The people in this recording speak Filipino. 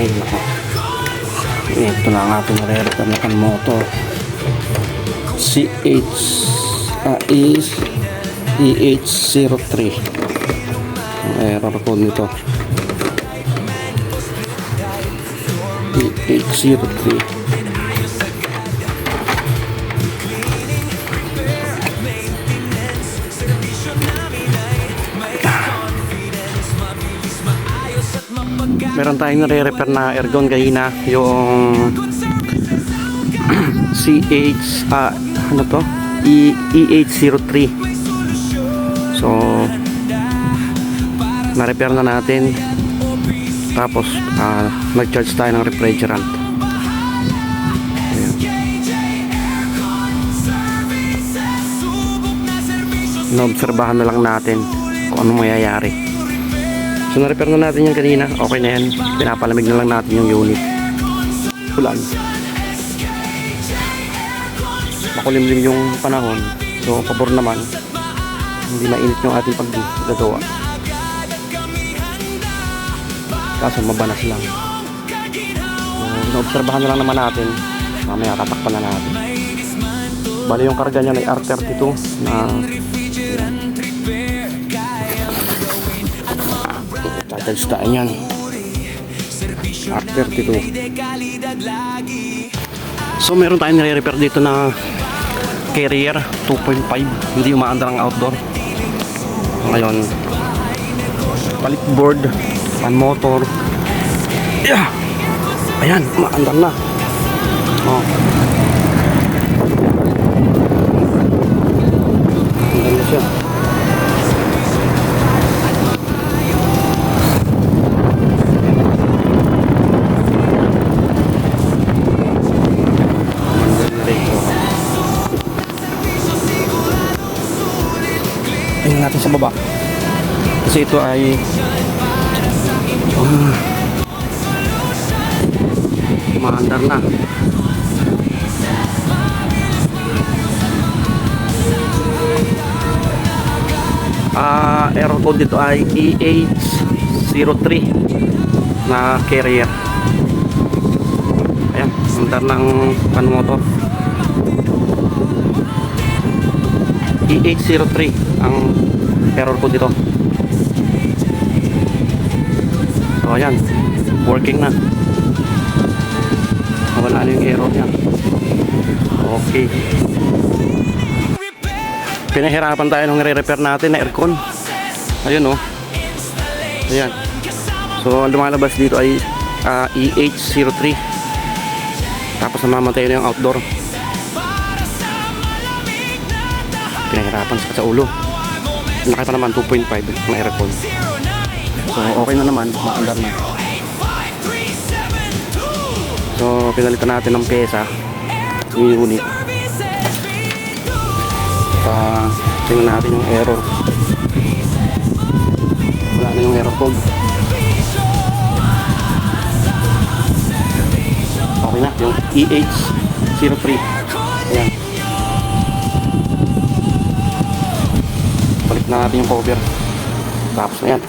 Ay nako, ito na ang ating re-repair na motor. is EH03. Ang error code nito EH03. Meron tayong nare-repair na aircon kanina, yung ano to? EH03. So na-repair na natin, tapos nag-charge tayo ng refrigerant. Ayan. Naobserbahan na lang natin kung anong mangyayari. So na-repair na natin yan kanina, okay na yan. Pinapalamig na lang natin yung unit. Ulan, makulimlim yung panahon, so pabor naman hindi mainit yung ating paggagawa, kaso mabanas lang. So naobserbahan na lang naman natin, mamaya tatakpan na natin. Bali yung karga niya ay R32 na charge tayo yan, R32. So meron tayong nire-repair dito na Carrier 2.5, hindi umaandar ang outdoor. Ngayon palit board, pan motor, yeah! Ayan, umaandar na. Oh, andar na siya. Tingnan natin sa baba, kasi ito ay umaandar na. Error code dito ay EH03 na Carrier. Ayan, andar ng pan motor. EH03 ang error code dito. So ayan, working na. Wala na yung error niya. Okay, pinahirapan tayo nung re-repair natin na aircon. Ayun oh, ayan. So ang lumalabas dito ay EH03, tapos namamatay na yung outdoor. Pinahirapan sa ulo. Laki pa naman, 2.5 na aircon. So okay na naman, maandar na. So pinalitan natin ng pyesa yung unit. Tingnan natin yung error. Wala na yung error code. Okay na, yung EH03. Ayan, balik na natin yung cover, tapos na yan.